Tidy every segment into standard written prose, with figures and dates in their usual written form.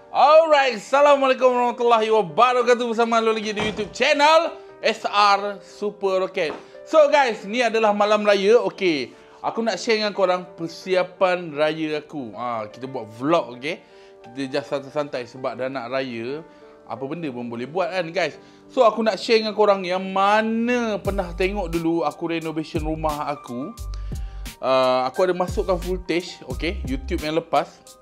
Alright, Assalamualaikum warahmatullahi wabarakatuh. Bersama lo lagi di YouTube channel SR Super Rocket. So guys, ni adalah malam raya. Okay, aku nak share dengan korang persiapan raya aku. Kita buat vlog, okay. Kita just santai-santai sebab dah nak raya. Apa benda pun boleh buat kan guys. So aku nak share dengan korang yang mana pernah tengok dulu aku renovation rumah aku. Aku ada masukkan footage, okay, YouTube yang lepas.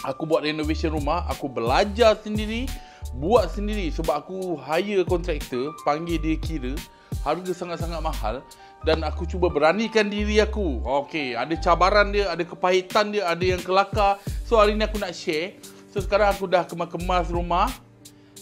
Aku buat renovation rumah, aku belajar sendiri, buat sendiri sebab aku hire kontraktor, panggil dia kira, harga sangat-sangat mahal dan aku cuba beranikan diri aku. Okey, ada cabaran dia, ada kepahitan dia, ada yang kelakar. So hari ni aku nak share. So sekarang aku dah kemas-kemas rumah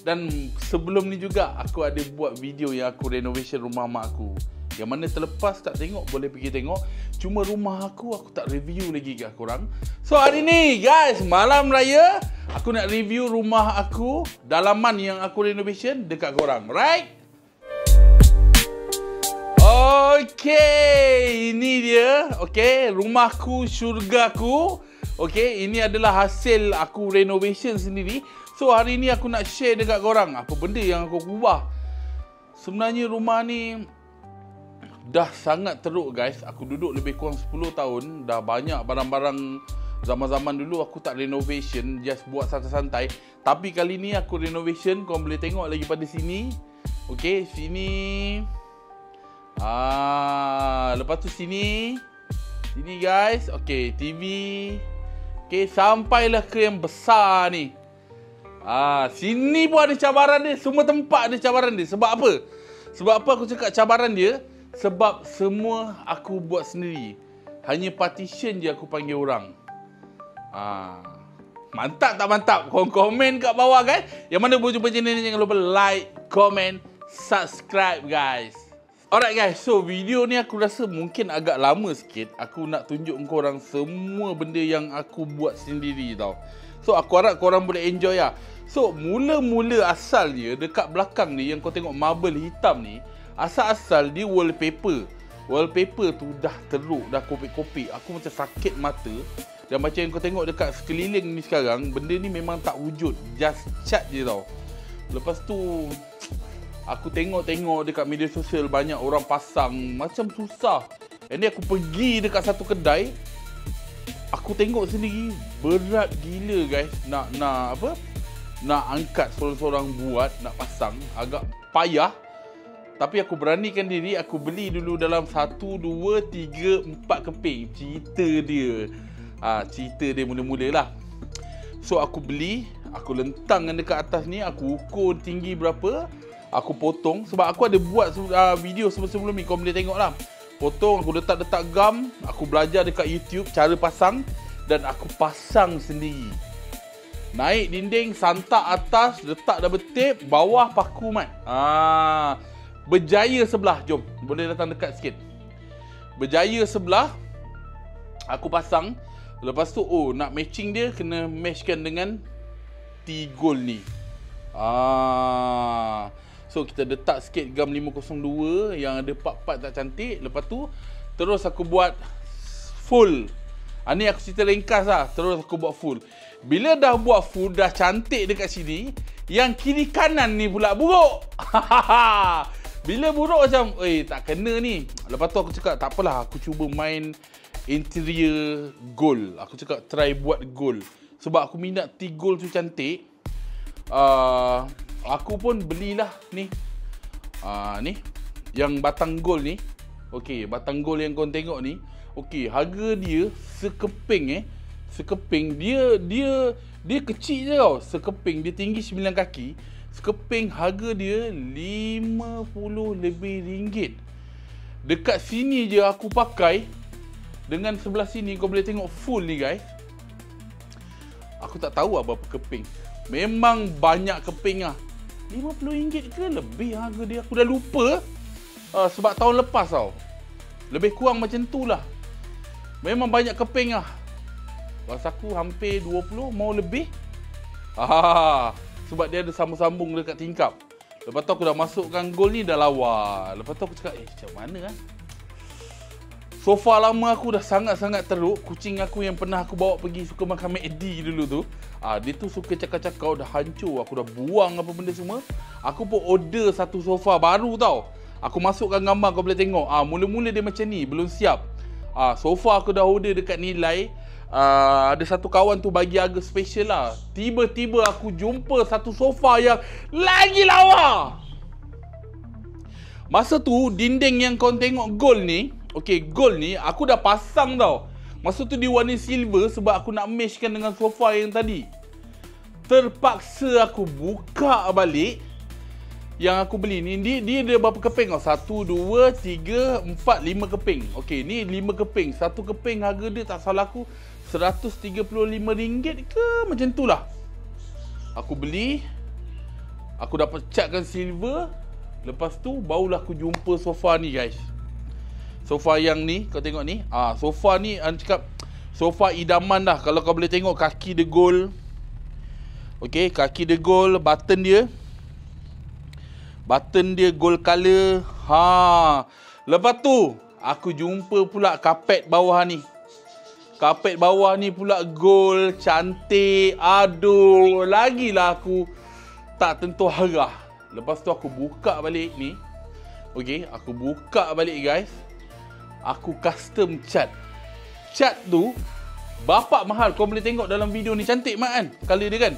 dan sebelum ni juga aku ada buat video yang aku renovation rumah mak aku. Yang mana terlepas tak tengok, boleh pergi tengok. Cuma rumah aku tak review lagi kat korang. So hari ni guys, malam raya, aku nak review rumah aku, dalaman yang aku renovation dekat korang, right? Okay, ini dia. Okay, rumahku, syurgaku. Okay, ini adalah hasil aku renovation sendiri. So hari ni aku nak share dekat korang apa benda yang aku ubah. Sebenarnya rumah ni dah sangat teruk guys. Aku duduk lebih kurang 10 tahun. Dah banyak barang-barang zaman-zaman dulu aku tak renovation, just buat santai-santai. Tapi kali ni aku renovation. Korang boleh tengok lagi pada sini. Okay, sini. Lepas tu sini. Sini guys. Okay, TV. Okay, sampailah ke yang besar ni. Sini pun ada cabaran dia. Semua tempat ada cabaran dia. Sebab apa? Sebab apa aku cakap cabaran dia? Sebab semua aku buat sendiri. Hanya partition je aku panggil orang. Mantap tak mantap? Korang komen kat bawah guys. Yang mana boleh jumpa channel ni, jangan lupa like, comment, subscribe guys. Alright guys, so video ni aku rasa mungkin agak lama sikit. Aku nak tunjuk korang semua benda yang aku buat sendiri tau. So aku harap korang boleh enjoy lah. So mula-mula asalnya dekat belakang ni yang kau tengok marble hitam ni, asal-asal dia wallpaper. Wallpaper tu dah teruk, dah kopik-kopik. Aku macam sakit mata. Dan macam yang kau tengok dekat sekeliling ni sekarang, benda ni memang tak wujud. Just cat je tau. Lepas tu aku tengok-tengok dekat media sosial banyak orang pasang, macam susah. And then aku pergi dekat satu kedai. Aku tengok sendiri berat gila guys. Nak angkat seorang-seorang buat, nak pasang, agak payah. Tapi aku beranikan diri, aku beli dulu dalam 1, 2, 3, 4 keping. Cerita dia. Cerita dia mula-mula lah. So aku beli, aku lentangkan dekat atas ni, aku ukur tinggi berapa, aku potong. Sebab aku ada buat video sebelum ni, kau boleh tengok lah. Potong, aku letak gam, aku belajar dekat YouTube cara pasang. Dan aku pasang sendiri. Naik dinding, santak atas, letak double tape, bawah paku mat. Berjaya sebelah, jom. Boleh datang dekat sikit. Berjaya sebelah, aku pasang. Lepas tu, nak matching dia, kena matchkan dengan T-Gold ni. So, kita letak sikit gam 502 yang ada part-part tak cantik. Lepas tu, terus aku buat full. Ni aku cerita ringkas lah. Terus aku buat full. Bila dah buat full, dah cantik dekat sini, yang kiri kanan ni pula buruk. Bila buruk macam, tak kena ni. Lepas tu aku cakap, tak apalah, aku cuba main interior gold. Aku cakap, try buat gold. Sebab aku minat T-Gold tu cantik. Aku pun belilah ni. Ni. Yang batang gold ni. Okey, batang gold yang kau tengok ni. Okey, harga dia sekeping Sekeping. Dia kecil je tau. Sekeping. Dia tinggi 9 kaki. Sekeping harga dia RM50 lebih. Dekat sini je aku pakai. Dengan sebelah sini kau boleh tengok full ni guys. Aku tak tahu apa keping. Memang banyak keping lah. RM50 ke lebih harga dia. Aku dah lupa. Sebab tahun lepas tau. Lebih kurang macam tu lah. Memang banyak keping lah. Rasa aku hampir 20, mau lebih. Sebab dia ada sambung-sambung dekat tingkap. Lepas tu aku dah masukkan gold ni, dah lawa. Lepas tu aku cakap, macam mana kan? Sofa lama aku dah sangat-sangat teruk. Kucing aku yang pernah aku bawa pergi suka makan McD dulu tu, Dia tu suka cakap-cakap, dah hancur. Aku dah buang apa benda semua. Aku pun order satu sofa baru tau. Aku masukkan gambar, kau boleh tengok. Mula-mula dia macam ni, belum siap. Sofa aku dah order dekat Nilai. Ada satu kawan tu bagi harga special lah. Tiba-tiba aku jumpa satu sofa yang lagi lawa. Masa tu dinding yang kau tengok gold ni, gold ni aku dah pasang tau. Masa tu dia warna silver sebab aku nak matchkan dengan sofa yang tadi. Terpaksa aku buka balik yang aku beli ni. Dia ada berapa keping tau? 1, 2, 3, 4, 5 keping. Ni 5 keping. Satu keping harga dia tak salah aku RM135 ke macam tu lah. Aku beli, aku dapat catkan silver. Lepas tu barulah aku jumpa sofa ni guys. Sofa yang ni, kau tengok ni. Sofa ni cakap sofa idaman dah. Kalau kau boleh tengok kaki dia gold. Kaki dia gold, button dia gold color. Lepas tu aku jumpa pula kapet bawah ni. Kapet bawah ni pula gold, cantik. Aduh, lagilah aku tak tentu harga. Lepas tu aku buka balik ni. Aku buka balik guys. Aku custom cat. Cat tu bapak mahal. Kau boleh tengok dalam video ni, cantik mat kan color dia kan.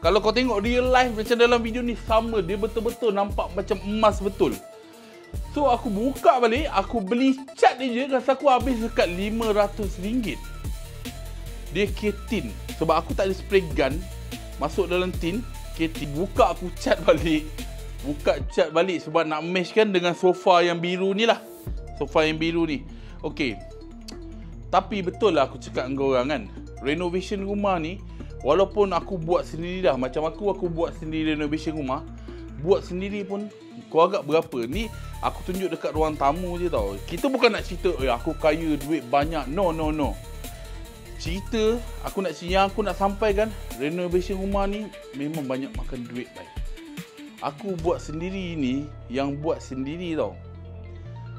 Kalau kau tengok real life macam dalam video ni, sama. Dia betul-betul nampak macam emas betul. So aku buka balik, aku beli cat dia je, rasa aku habis dekat RM500. Dia tin. Sebab aku tak ada spray gun, masuk dalam tin, tin. Buka aku cat balik. Buka cat balik sebab nak matchkan dengan sofa yang biru ni lah. Sofa yang biru ni. Tapi betul lah aku cakap dengan korang kan, renovation rumah ni, walaupun aku buat sendiri dah. Macam aku buat sendiri renovation rumah. Buat sendiri pun kau agak berapa. Ni aku tunjuk dekat ruang tamu je tau. Kita bukan nak cerita aku kaya, duit banyak. No. Cerita yang aku nak sampaikan, renovation rumah ni memang banyak makan duit baik. Aku buat sendiri ni, yang buat sendiri tau,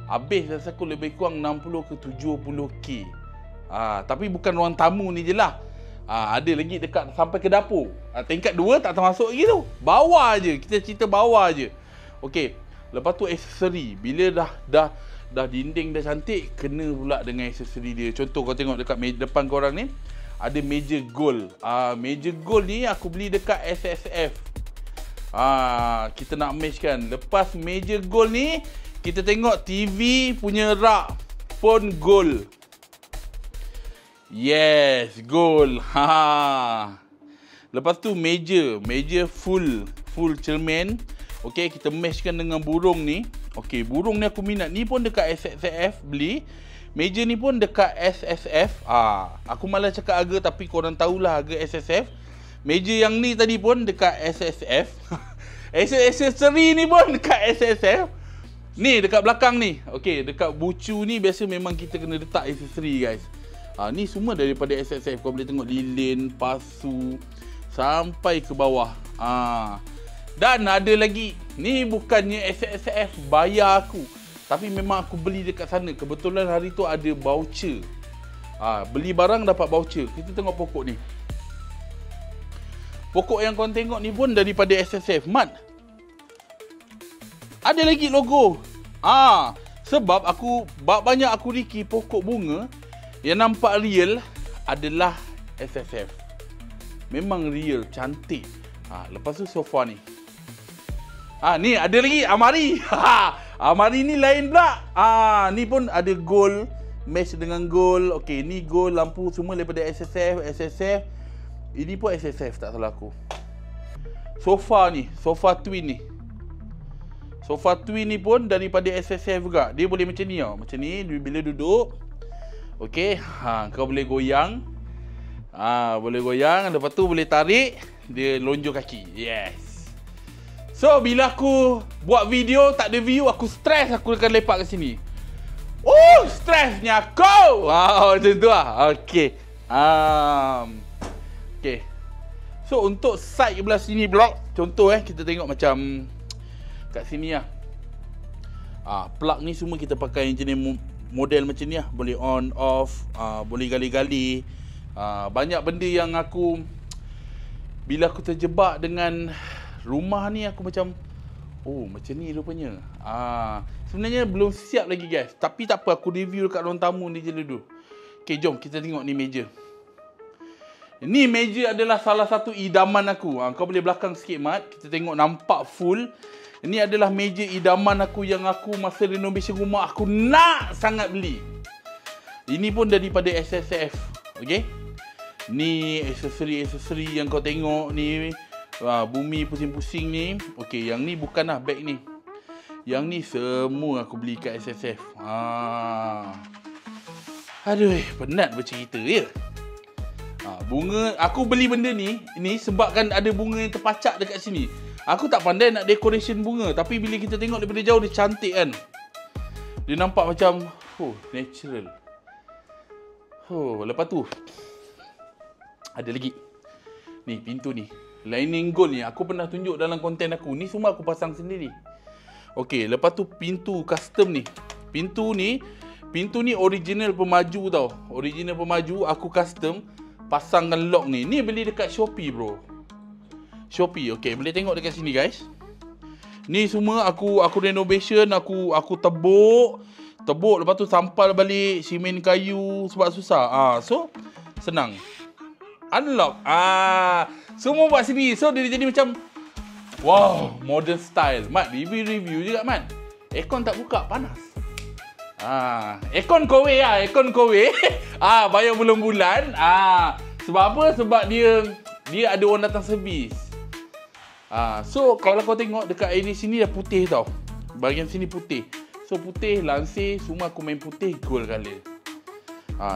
habis rasa aku lebih kurang 60 ke 70k. Tapi bukan ruang tamu ni je lah. Ada lagi dekat sampai ke dapur. Tingkat 2 tak termasuk lagi tu. Bawah je. Kita cerita bawah je. Lepas tu aksesori. Bila dah dinding dah cantik, kena pula dengan aksesori dia. Contoh kau tengok dekat depan korang ni, ada meja gold. Meja gold ni aku beli dekat SSF. Kita nak match kan. Lepas meja gold ni, kita tengok TV punya rak pun gold. Yes, gold. Lepas tu meja full cermin. Kita matchkan dengan burung ni. Burung ni aku minat. Ni pun dekat SSF beli. Meja ni pun dekat SSF. Aku malah cakap harga, tapi korang tahulah harga SSF. Meja yang ni tadi pun dekat SSF. Aksesori ni pun dekat SSF. Ni dekat belakang ni. Dekat bucu ni biasa memang kita kena letak aksesori guys. Ni semua daripada SSF. Kau boleh tengok lilin, pasu, sampai ke bawah. Dan ada lagi. Ni bukannya SSF bayar aku, tapi memang aku beli dekat sana. Kebetulan hari tu ada voucher. Beli barang dapat voucher. Kita tengok pokok ni. Pokok yang kau tengok ni pun daripada SSF. Mat, ada lagi logo. Sebab banyak aku riki pokok bunga yang nampak real adalah SSF. Memang real, cantik. Lepas tu sofa ni. Ni ada lagi amari. Amari ni lain pula. Ni pun ada gold, match dengan gold. Ni gold, lampu semua daripada SSF. Ini pun SSF tak salah aku. Sofa ni, sofa twin ni. Sofa twin ni pun daripada SSF juga. Dia boleh macam ni tau. Macam ni bila duduk. Kau boleh goyang. Boleh goyang. Lepas tu boleh tarik, dia lonjor kaki. Yes. So bila aku buat video tak ada view, aku stres, aku akan lepak kat sini. Stresnya aku. Macam tu lah. So untuk side belah sini blok, contoh kita tengok macam kat sini lah. Plug ni semua kita pakai yang jenis model macam ni lah. Boleh on, off, boleh gali-gali. Banyak benda yang aku bila aku terjebak dengan rumah ni, aku macam, oh macam ni rupanya. Sebenarnya belum siap lagi guys. Tapi tak apa, aku review dekat ruang tamu ni je dulu. Okay, jom kita tengok ni meja. Ni meja adalah salah satu idaman aku. Kau boleh belakang sikit Mat. Kita tengok nampak full. Ini adalah meja idaman aku yang aku masa renovation rumah aku nak sangat beli. Ini pun daripada SSF. Okay. Ni aksesori yang kau tengok ni. Bumi pusing-pusing ni. Okay, yang ni bukanlah beg ni. Yang ni semua aku beli kat SSF. Aduh, penat bercerita ya. Bunga, aku beli benda ni sebabkan ada bunga yang terpacak dekat sini. Aku tak pandai nak decoration bunga, tapi bila kita tengok daripada jauh dia cantik kan. Dia nampak macam natural. Lepas tu ada lagi. Ni pintu ni. Lining gold ni aku pernah tunjuk dalam konten aku. Ni semua aku pasang sendiri. Okey, lepas tu pintu custom ni. Pintu ni original pemaju tau. Original pemaju aku custom pasangkan lock ni. Ni beli dekat Shopee bro. Shopee. Okey, boleh tengok dekat sini guys. Ni semua aku renovation, aku tebuk lepas tu sampal balik simen kayu sebab susah. So senang. Unlock. Semua buat sini. So dia jadi macam wow, modern style. Mat, review juga Mat. Aircon tak buka, panas. Aircon kowe lah, aircon kowe. Bayar bulan-bulan. Sebab apa? Sebab dia ada orang datang servis. So kalau kau tengok dekat area sini dah putih tau. Bahagian sini putih. So putih, lansir, semua aku main putih gold color.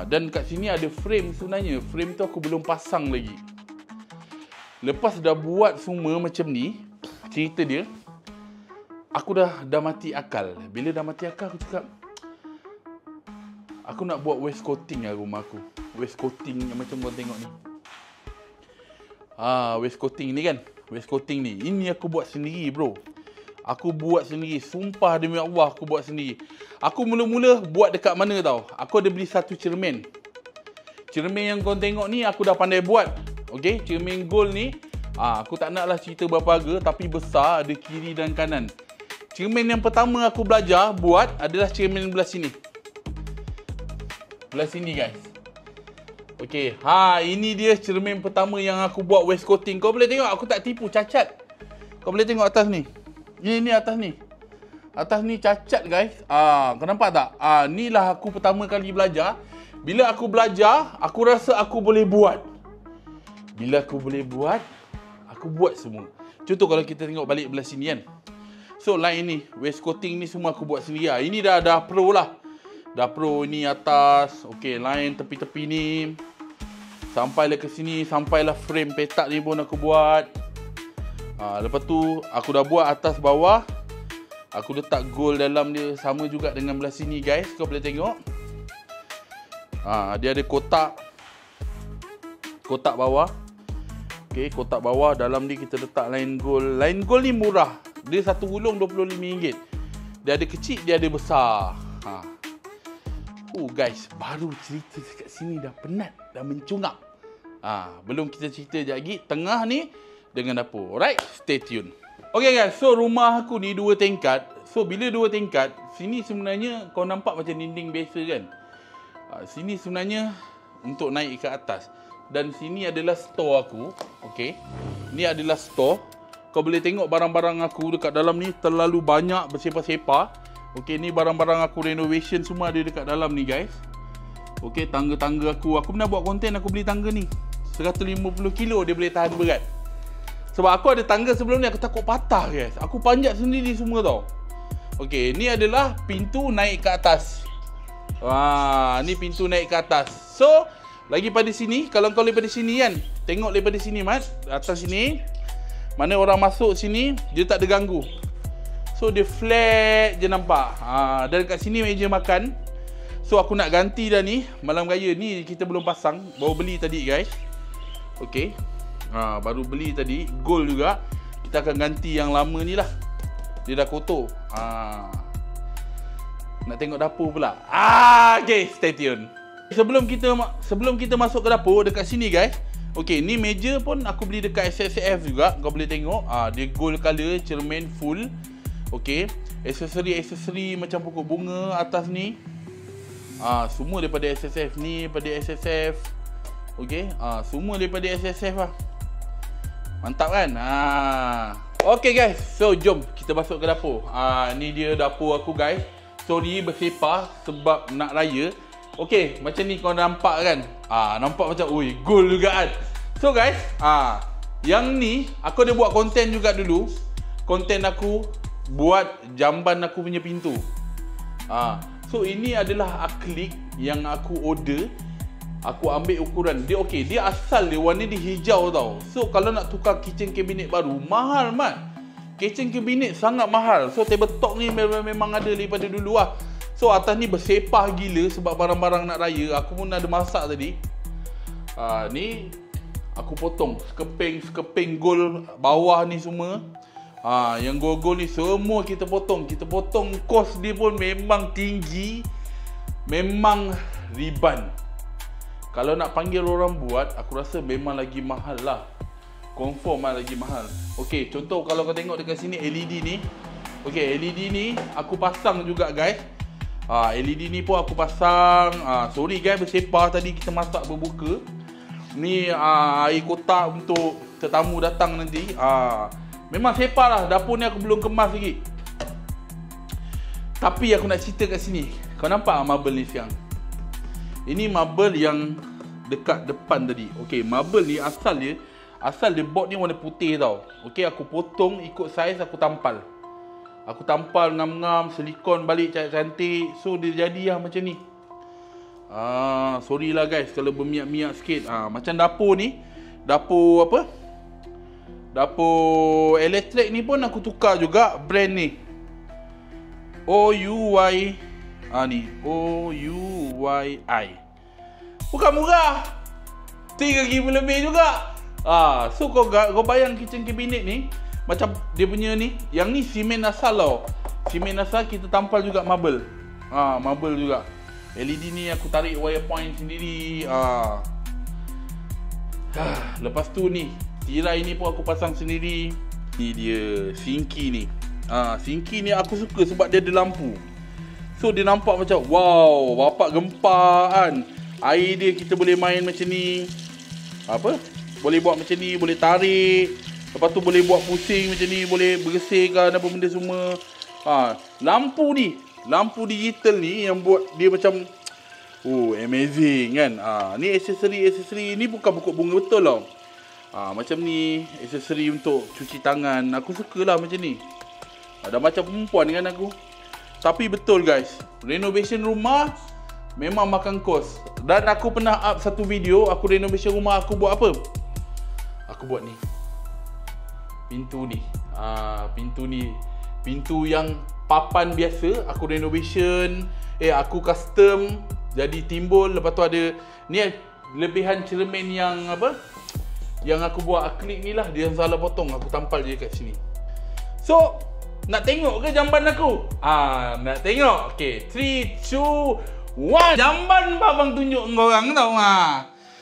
Dan kat sini ada frame sebenarnya. Frame tu aku belum pasang lagi. Lepas dah buat semua macam ni, cerita dia, aku dah mati akal. Bila dah mati akal, aku cakap, aku nak buat waste coating lah rumah aku. Waste coating yang macam kau tengok ni. Waste coating ni kan. Waste coating ni. Ini aku buat sendiri bro. Aku buat sendiri. Sumpah demi Allah aku buat sendiri. Aku mula-mula buat dekat mana tau. Aku ada beli satu cermin. Cermin yang kau tengok ni aku dah pandai buat. Okay, cermin gold ni. Aku tak naklah cerita berapa harga. Tapi besar, ada kiri dan kanan. Cermin yang pertama aku belajar buat adalah cermin belah sini. Belah sini guys. Okay, ini dia cermin pertama yang aku buat waste coating. Kau boleh tengok aku tak tipu, cacat. Kau boleh tengok atas ni. Ni atas ni. Atas ni cacat guys. Kau nampak tak? Ni lah aku pertama kali belajar. Bila aku belajar, aku rasa aku boleh buat. Bila aku boleh buat, aku buat semua. Contoh kalau kita tengok balik belah sini kan. So line ni, waste coating ni semua aku buat sendiri lah. Ini dah pro lah. Dah pro ni atas. Okay, line tepi-tepi ni. Sampailah ke sini, sampailah frame petak ni pun aku buat. Lepas tu aku dah buat atas bawah. Aku letak gold dalam dia. Sama juga dengan belah sini guys. Kau boleh tengok. Dia ada kotak. Kotak bawah. Okay, kotak bawah. Dalam ni kita letak line gold. Line gold ni murah. Dia satu gulung RM25. Dia ada kecil, dia ada besar. Guys, baru cerita dekat sini dah penat. Dah mencungap. Belum kita cerita sekejap lagi. Tengah ni dengan dapur. Alright, stay tune. Okay guys, so rumah aku ni 2 tingkat. So bila 2 tingkat, sini sebenarnya kau nampak macam dinding biasa kan. Sini sebenarnya untuk naik ke atas. Dan sini adalah store aku. Okay, ni adalah store. Kau boleh tengok barang-barang aku dekat dalam ni terlalu banyak bersepah-sepah. Okay, ni barang-barang aku renovation semua ada dekat dalam ni guys. Okay, tangga-tangga aku. Aku pernah buat konten aku beli tangga ni. 150 kilo dia boleh tahan berat. Sebab aku ada tangga sebelum ni aku takut patah guys. Aku panjat sendiri semua tau. Okay, ni adalah pintu naik ke atas. Ni pintu naik ke atas. So, lagi pada sini, kalau kau daripada sini kan, tengok daripada sini Mat, atas sini. Mana orang masuk sini, dia tak ada ganggu. So dia flat je nampak. Dan kat sini meja makan. So aku nak ganti dah ni. Malam raya ni kita belum pasang. Baru beli tadi guys. Okay. Baru beli tadi. Gold juga. Kita akan ganti yang lama ni lah. Dia dah kotor. Nak tengok dapur pula. Okay, stay tune. Sebelum kita masuk ke dapur, dekat sini guys, Okey, ni meja pun aku beli dekat SSF juga. Kau boleh tengok. Dia gold color, cermin full. Okey, aksesori macam pokok bunga atas ni. Semua daripada SSF ni, daripada SSF. Okey, semua daripada SSF lah. Mantap kan? Okey guys, so jom kita masuk ke dapur. Ni dia dapur aku guys. Sorry bersepah sebab nak raya. Okey, macam ni kau nampak kan? Nampak macam oi, gold juga kan. So guys, yang ni aku ada buat konten juga dulu. Konten aku buat jamban aku punya pintu. So ini adalah akrilik yang aku order. Aku ambil ukuran. Dia okey, dia asal dia warna dia hijau tau. So kalau nak tukar kitchen cabinet baru, mahal mat. Kitchen cabinet sangat mahal. So tabletop ni memang ada daripada dulu lah. So atas ni bersepah gila sebab barang-barang nak raya. Aku pun ada masak tadi. Ni aku potong sekeping gold bawah ni semua. Yang gold-gold ni semua kita potong. Kita potong, kos dia pun memang tinggi. Memang riban. Kalau nak panggil orang buat, aku rasa memang lagi mahal lah. Confirm lah lagi mahal. Okey, contoh kalau kau tengok dekat sini LED ni. Okey, LED ni aku pasang juga guys. LED ni pun aku pasang. Sorry guys, bersepah tadi kita masak berbuka. Ni air kotak untuk tetamu datang nanti. Memang sepah lah. Dapur ni aku belum kemas lagi. Tapi aku nak cerita kat sini. Kau nampak marble ni sekarang? Ini marble yang dekat depan tadi. Okey, marble ni asal dia board ni warna putih tau. Okey, aku potong ikut saiz, aku tampal. Aku tampal ngam-ngam, silikon balik cantik. So dia jadi lah macam ni. Sorry lah guys kalau berminyak-minyak sikit. Macam dapur ni, dapur apa? Dapur elektrik ni pun aku tukar juga brand ni. OUY. Ni OUYI. Bukan murah, 3,000 lebih juga. So kau bayang kitchen cabinet ni macam dia punya ni. Yang ni simen asal tau. Simen asal kita tampal juga marble. Marble juga. LED ni aku tarik wire point sendiri. Lepas tu ni tirai ni pun aku pasang sendiri. Ni dia sinki ni. Sinki ni aku suka sebab dia ada lampu. So dia nampak macam wow, bapak gempar kan. Air dia kita boleh main macam ni. Boleh buat macam ni, boleh tarik. Lepas tu boleh buat pusing macam ni, boleh bersihkan apa benda semua. Lampu ni, lampu digital ni yang buat dia macam amazing kan. Ni aksesori ni bukan pokok bunga betul tau. Macam ni aksesori untuk cuci tangan. Aku sukalah macam ni. Dah macam perempuan dengan aku. Tapi betul guys, renovation rumah memang makan kos. Dan aku pernah up satu video, aku renovation rumah aku buat apa? Aku buat ni. Pintu ni. Pintu ni. Pintu yang papan biasa, aku renovation. Aku custom. Jadi timbul. Lepas tu ada ni lebihan cermin yang apa? Yang aku buat akrilik ni lah. Dia salah potong, aku tampal je kat sini. So nak tengok ke jamban aku? Nak tengok. Okay, 3, 2, 1. Jamban abang tunjuk korang tau.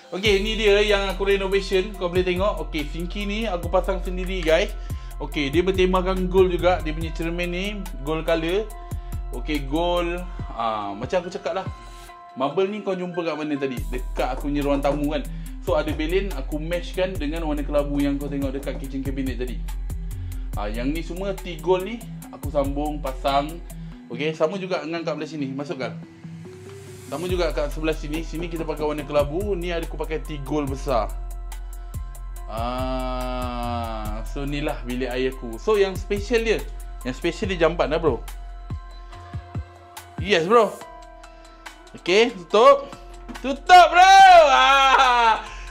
Okay, ni dia yang aku renovation. Kau boleh tengok. Okay, sinki ni aku pasang sendiri guys. Okay, dia bertemakan gold juga. Dia punya cermin ni gold color. Okay, gold. Macam aku cakap lah, marble ni kau jumpa kat mana tadi? Dekat aku punya ruang tamu kan. So ada belen, aku matchkan dengan warna kelabu yang kau tengok dekat kitchen cabinet tadi. Yang ni semua T-gold ni aku sambung, pasang. Okay, sama juga dengan kat belah sini. Masukkan. Sama juga kat sebelah sini. Sini kita pakai warna kelabu. Ni aku pakai T-gold besar. So ni lah bilik air aku. So yang special dia, jamban lah bro. Yes bro. Okay, tutup. Tutup bro.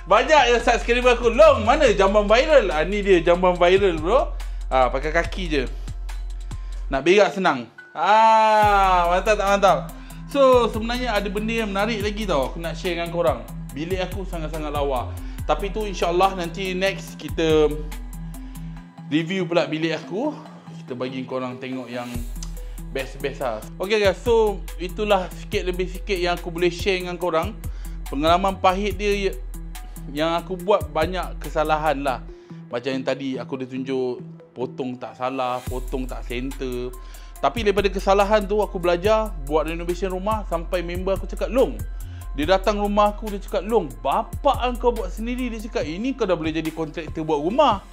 Banyak yang subscriber aku, Long mana jamban viral? Ni dia jamban viral bro. Pakai kaki je. Nak berak senang. Mantap tak mantap? So sebenarnya ada benda yang menarik lagi tau, aku nak share dengan korang. Bilik aku sangat-sangat lawa. Tapi tu insyaAllah nanti next kita review pula bilik aku. Kita bagi korang tengok yang best-best lah. Okay guys, so itulah sikit lebih sikit yang aku boleh share dengan korang. Pengalaman pahit dia yang aku buat banyak kesalahan lah. Macam yang tadi aku dah tunjuk, potong tak salah, potong tak center. Tapi daripada kesalahan tu aku belajar buat renovation rumah. Sampai member aku cakap, Long, dia datang rumah aku, dia cakap, Long, bapak kau buat sendiri. Dia cakap, ini kau dah boleh jadi kontraktor buat rumah.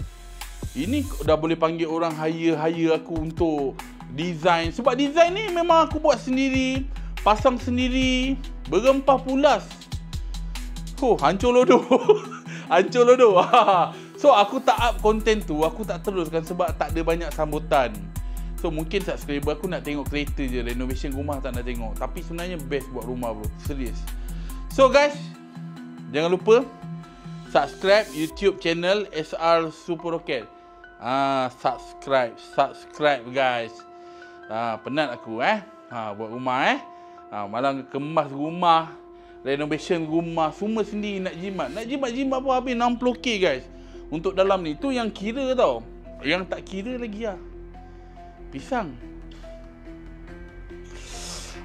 Ini dah boleh panggil orang hire aku untuk design. Sebab design ni memang aku buat sendiri, pasang sendiri, berempah pulas. Hancur lodoh. Hancur lodoh. So aku tak up konten tu, aku tak teruskan sebab tak ada banyak sambutan. So mungkin subscriber aku nak tengok kereta je, renovation rumah tak nak tengok. Tapi sebenarnya best buat rumah bro, serius. So guys, jangan lupa subscribe YouTube channel SR Super Rocket. Subscribe guys. Penat aku buat rumah malang kemas rumah, renovation rumah, semua sendiri nak jimat. Nak jimat pun habis 60k guys. Untuk dalam ni, tu yang kira tau. Yang tak kira lagi pisang.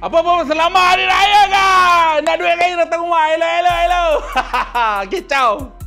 Apa-apa, selamat Hari Raya kan. Nak duit raya datang rumah. Hello. Okay, ciao.